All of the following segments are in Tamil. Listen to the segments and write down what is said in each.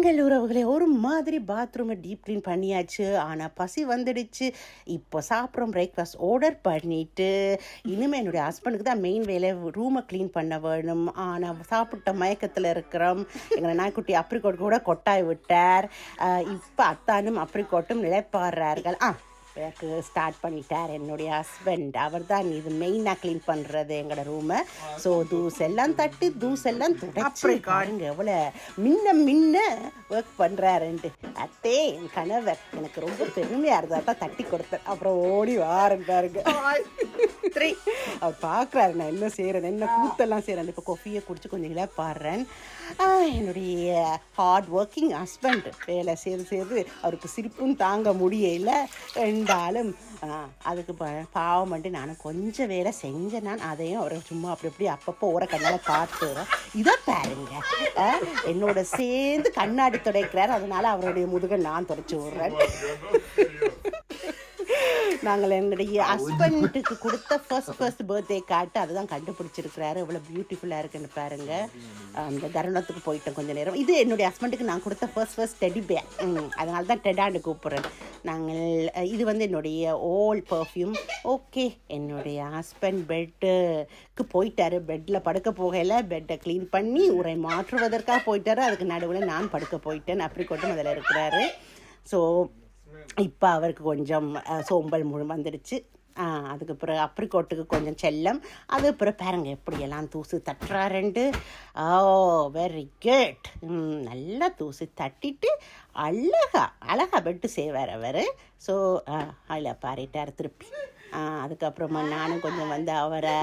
எங்கள் உறவுகளே ஒரு மாதிரி பாத்ரூமை டீப் க்ளீன் பண்ணியாச்சு. ஆனால் பசி வந்துடுச்சு. இப்போ சாப்பிட்றோம். பிரேக்ஃபாஸ்ட் ஆர்டர் பண்ணிவிட்டு இனிமேல் என்னுடைய ஹஸ்பண்டுக்கு தான் மெயின் வேலை ரூமை க்ளீன் பண்ண வேணும். ஆனால் சாப்பிட்ட மயக்கத்தில் இருக்கிறோம். எங்களை நாய்க்குட்டி அப்ரிகோட் கூட கொட்டாய் விட்டார். இப்போ அத்தானும் அப்ரிகோட்டும் நிலைப்பாடுறார்கள். எனக்கு ஸ்டார்ட் பண்ணிட்டார் என்னுடைய ஹஸ்பண்ட். அவர் தான் இது மெயினாக க்ளீன் பண்ணுறது எங்களோட ரூமை. ஸோ தூசெல்லாம் தட்டி தூசெல்லாம் துடைச்சி பாருங்க எவ்வளோ மின்ன ஒர்க் பண்ணுறாருன்ட்டு. அத்தே என் கணவர் எனக்கு ரொம்ப பெருமையாக இருந்தால் தான் தட்டி கொடுத்தேன். அப்புறம் ஓடி வாரண்டாருங்க. அவர் பார்க்குறாரு நான் என்ன செய்கிறேன், என்ன கூத்தெல்லாம் செய்கிறேன். இப்போ கொஃபியை குடிச்சு கொஞ்சம் இதாக பாடுறேன். என்னுடைய ஹார்ட் ஒர்க்கிங் ஹஸ்பண்ட் வேலை செய்து அவருக்கு சிரிப்பும் தாங்க முடியல. ரெண்டாலும் அதுக்கு பாவம் மட்டும் நானும் கொஞ்சம் வேலை செஞ்சேன். நான் அதையும் அவரை சும்மா அப்படி அப்பப்போ ஓர கண்ணால் பார்த்துறேன். இதை பாருங்க என்னோட சேர்ந்து கண்ணாடி துடைக்கிறார். அதனால அவருடைய முதுகை நான் துடைச்சி விடுறேன். நாங்கள் எங்களுடைய ஹஸ்பண்டுக்கு கொடுத்த ஃபர்ஸ்ட் பர்த்டே கார்டு அதுதான் கண்டுபிடிச்சிருக்கிறாரு. எவ்வளோ பியூட்டிஃபுல்லாக இருக்குன்னு பாருங்க. அந்த தருணத்துக்கு போயிட்டோம் கொஞ்சம் நேரம். இது என்னுடைய ஹஸ்பண்டுக்கு நான் கொடுத்த ஃபர்ஸ்ட் டெடி பேர். அதனால தான் டெடான்னு கூப்பிட்றேன். இது என்னுடைய ஓல்ட் பர்ஃப்யூம். ஓகே, என்னுடைய ஹஸ்பண்ட் பெட்டுக்கு போயிட்டாரு. பெட்டில் படுக்க போகலை. பெட்டை க்ளீன் பண்ணி உரை மாற்றுவதற்காக போயிட்டாரு. அதுக்கு நடுவில் நான் படுக்க போயிட்டேன். அப்ரிகோட்டும் அதில் இருக்கிறாரு. ஸோ இப்போ அவருக்கு கொஞ்சம் சோம்பல் வந்துடுச்சு. அதுக்கு பிறகு அப்ரிகோட்டுக்கு கொஞ்சம் செல்லம். அது பிறகு பாருங்க எப்படியெல்லாம் தூசு தட்டுறாருண்டு. Very good. நல்லா தூசு தட்டிட்டு அழகா பெட்டு செய்வார் அவர். ஸோ அதில் பாரிட்டார் திருப்பி. அதுக்கப்புறமா நானும் கொஞ்சம் அவரை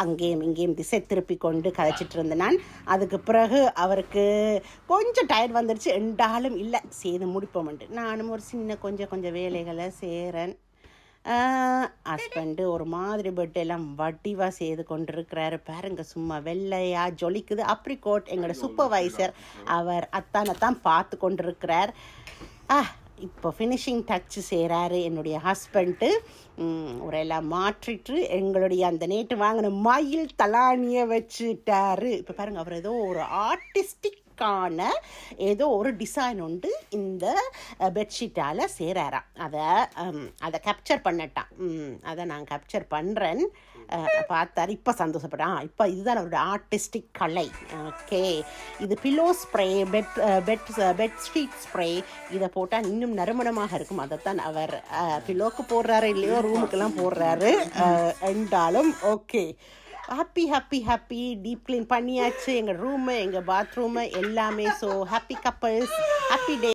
அங்கேயும் இங்கேயும் திசை திருப்பி கொண்டு கதைச்சிட்டு இருந்தேன் நான். அதுக்கு பிறகு அவருக்கு கொஞ்சம் டயர்ட் வந்துடுச்சு. ரெண்டாலும் இல்லை செய்து முடிப்போம்ட்டு நானும் ஒரு சின்ன கொஞ்சம் வேலைகளை செய்கிறேன். ஹஸ்பண்டு ஒரு மாதிரி பெட் எல்லாம் வட்டிவாக செய்து கொண்டிருக்கிறாரு. பாருங்க சும்மா வெள்ளையாக ஜொலிக்குது. அப்ரிகோட் எங்களோட சூப்பர்வைசர் அவர் அத்தானைத்தான் பார்த்து கொண்டிருக்கிறார். இப்போ ஃபினிஷிங் டச்சு செய்கிறாரு என்னுடைய ஹஸ்பண்டு. உரையெல்லாம் மாற்றிட்டு எங்களுடைய அந்த நேற்று வாங்கின மயில் தலானியை வச்சுட்டாரு. இப்போ பாருங்கள் அவர் ஏதோ ஒரு ஆர்டிஸ்டிக்கான ஏதோ ஒரு டிசைன் உண்டு இந்த பெட்ஷீட்டால் செய்கிறாராம். அதை கேப்சர் பண்ணட்டான். அதை நான் கேப்சர் பண்ணுறேன். பார்த்தாரு. இப்போ சந்தோஷப்பட்டேன். இப்போ இதுதான் அவரோட ஆர்டிஸ்டிக் கலை. ஓகே, இது pillow spray, bed sheet spray. இதை போட்டால் இன்னும் நறுமணமாக இருக்கும். அதைத்தான் அவர் பில்லோக்கு போடுறாரு இல்லையோ ரூமுக்கெல்லாம் போடுறாரு. என்றாலும் ஓகே, ஹாப்பி டீப் க்ளீன் பண்ணியாச்சு எங்கள் ரூமு, எங்கள் பாத்ரூமு எல்லாமே. So happy couples, happy day.